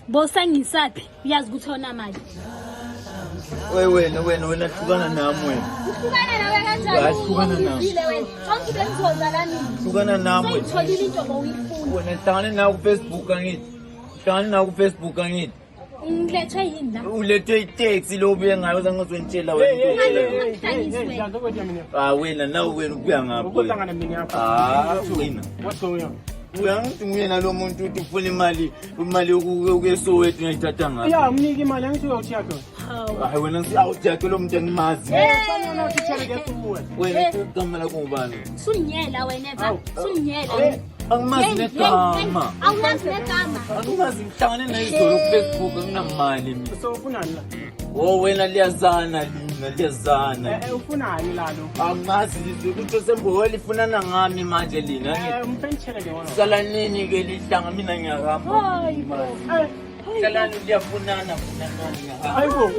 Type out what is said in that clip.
Bosa ngisaphi? Uyazi ukuthi ona mali. Wena hlukana nami wena. Uhlukana nawe kanjani? Hlukana nami. Uzile wena. Sonke bengizozala nini? Hlukana nami wena. Sengitholile into bowuyifuna. Wena hlangane nawe ku-Facebook angithi. Hlangane nawe ku-Facebook angithi. Ngilethwe yini la? Ulethwe itaxi lo ubuye ngayo uzangizonitshela wena. Wena nawe wena ubuya ngapho. Ukuhlangana mina yapha. Wena. What's going on? Uyangithi nguyena lo muntu uthi ufuna imali yokuyeSoweto ngiyayithatha ngayo. Ya mniki imali angisuka uthi yakho. Hayi wena ngisawuthi yakho lo muntu engimazi. Fanele uthi tshele ngesuwe. Wena uqamela kungubani? Sunyela wena ba. Sunyela. Angimazi negama. Awunazi negama. Angimazi ngihlangane naye izolo ku-Facebook anginamali mina. So ufunani la? Oh wena liyazana lina liyazana. Ufunani la lo? Angazi ukuthi sembuholi ifunana ngami manje lina. Mfeni tshele ke wona. Sala nini ke lihlanga mina ngiyahamba. Hayi bo. Sala liyafunana ngiyahamba. Hayibo.